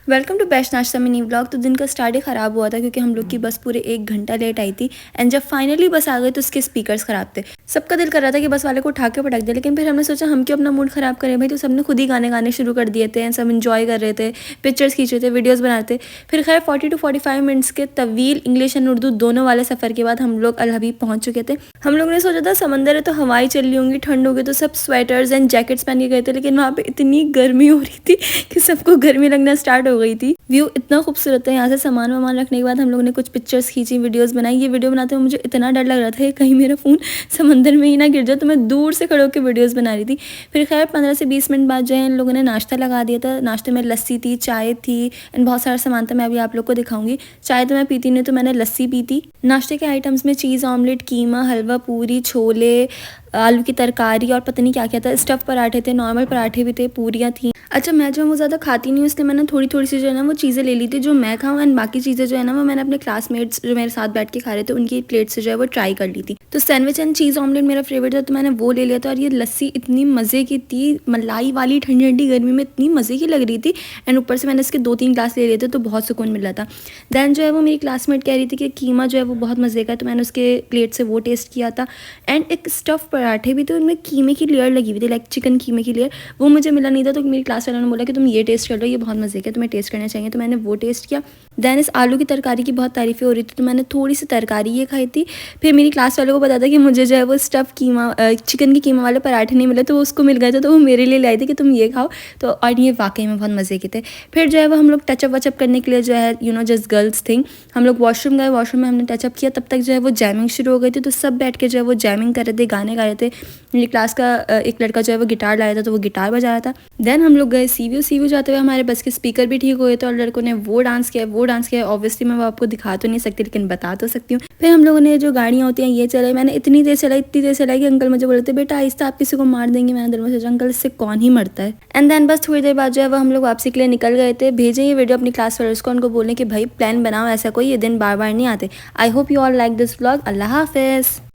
Welcome to best नाश्ता mini vlog. तो दिन का स्टार्ट ही ख़राब हुआ था क्योंकि हम लोग की बस पूरे 1 घंटा लेट आई थी। एंड जब फाइनली बस आ गई तो उसके स्पीकर्स ख़राब थे। सबका दिल कर रहा था कि बस वाले को उठा के पटक दे, लेकिन फिर हमने सोचा हम क्यों अपना मूड ख़राब करें भाई। तो सबने खुद ही गाने गाने शुरू कर दिए थे एंड सब इन्जॉय कर रहे थे, पिक्चर्स खींच रहे थे, वीडियोज़ बना रहे थे। फिर खैर 40 to 45 मिनट्स के तवील इंग्लिश एंड उर्दू दोनों वाले सफ़र के बाद हम लोग अल हबीब पहुँच चुके थे। हम लोग ने सोचा था समंदर है तो हवाएं चल रही होंगी, ठंड होगी, तो सब स्वेटर्स एंड जैकेट्स पहन के गए थे, लेकिन वहाँ पे इतनी गर्मी हो रही थी कि सबको गर्मी लगना स्टार्ट हो गई थी। व्यू इतना खूबसूरत है। यहाँ से सामान वामान रखने के बाद हम लोगों ने कुछ पिक्चर्स खींची, वीडियोस बनाई। ये वीडियो बनाते हुए मुझे इतना डर लग रहा था कि कहीं मेरा फ़ोन समंदर में ही ना गिर जाए, तो मैं दूर से खड़े होकर वीडियोस बना रही थी। फिर खैर 15 से 20 मिनट बाद जो है इन लोगों ने नाश्ता लगा दिया था। नाश्ते में लस्सी थी, चाय थी एंड बहुत सारा सामान था। मैं अभी आप लोग को दिखाऊंगी। चाय तो मैं पीती नहीं, तो मैंने लस्सी पी थी। नाश्ते के आइटम्स में चीज़ ऑमलेट, कीमा, हलवा पूरी, छोले, आलू की तरकारी और पता नहीं क्या क्या था। स्टफ़ पराठे थे, नॉर्मल पराठे भी थे, पूरियाँ थी। अच्छा, मैं जो वो ज़्यादा खाती नहीं हूँ, इसलिए मैंने थोड़ी थोड़ी सी जो है ना वो चीज़ें ले ली थी जो मैं खाऊँ, एंड बाकी चीज़ें जो है ना वो मैंने अपने क्लासमेट्स जो मेरे साथ बैठ के खा रहे थे उनकी प्लेट से जो है वो ट्राई कर ली थी। तो सैंडविच एंड चीज़ ऑमलेट मेरा फेवरेट था, तो मैंने वो ले लिया था। और ये लस्सी इतनी मज़े की थी, मलाई वाली, ठंडी ठंडी गर्मी में इतनी मज़े की लग रही थी। एंड ऊपर से मैंने इसके 2-3 ग्लास ले लिए थे, तो बहुत सुकून मिल रहा था। दैन जो है वो मेरी क्लासमेट कह रही थी कि कीमा जो है वो बहुत मज़े का है, तो मैंने उसके प्लेट से वो टेस्ट किया था। एंड एक स्टफ़ पराठे भी थे, उनमें कीमे की लेयर लगी हुई थी, लाइक चिकन कीमे की लेयर। वो मुझे मिला नहीं था, तो मेरी क्लास वालों ने बोला कि तुम ये टेस्ट कर लो, ये बहुत मज़े का, तुम्हें टेस्ट करना चाहिए। तो मैंने वो टेस्ट किया। दैन इस आलू की तरकारी की बहुत तारीफ़ें हो रही थी, तो मैंने थोड़ी सी तरकारी ये खाई थी। फिर मेरी क्लास वालों को पता था कि मुझे जो है वो स्टफ़ कीमा चिकन की कीमा वाले पराठे नहीं मिले, तो वो उसको मिल गए थे, तो वो मेरे लिए लाई थी कि तुम ये खाओ। तो और ये वाकई में बहुत मज़े के थे। फिर जो है वो हम लोग टचअप वचअप करने के लिए जो है जस्ट गर्ल्स थिंग, हम लोग वॉशरूम गए। वॉशरूम में हमने टचअप किया। तब तक जो है वो जैमिंग शुरू हो गई थी, तो सब बैठ के जो है वो जैमिंग कर रहे थे, गाने गा रहे थे। मेरी क्लास का एक लड़का जो है वो गिटार लाया था, तो वो गिटार बजा रहा था। देन हम लोग गए सी व्यू जाते हुए। हमारे बस के स्पीकर भी ठीक हुए थे और लड़कों ने वो डांस किया। ऑब्वियसली मैं वो आपको दिखा तो नहीं सकती, लेकिन बता तो सकती हूँ। फिर हम लोगों ने जो गाड़ियाँ होती हैं ये चलाई। मैंने इतनी देर चलाई कि अंकल मुझे बोले थे, बेटा आहिस्ता, आप किसी को मार देंगे। मैंने दिल में सोचा अंकल इससे कौन ही मरता है। एंड देन बस थोड़ी देर बाद जो है वो हम लोग वापसी के लिए निकल गए थे। भेजें ये वीडियो अपनी क्लास वालों को, उनको बोलें कि भाई प्लान बनाओ, ऐसा कोई ये दिन बार बार नहीं आते। I hope you all like this vlog. Allah हाफिज़।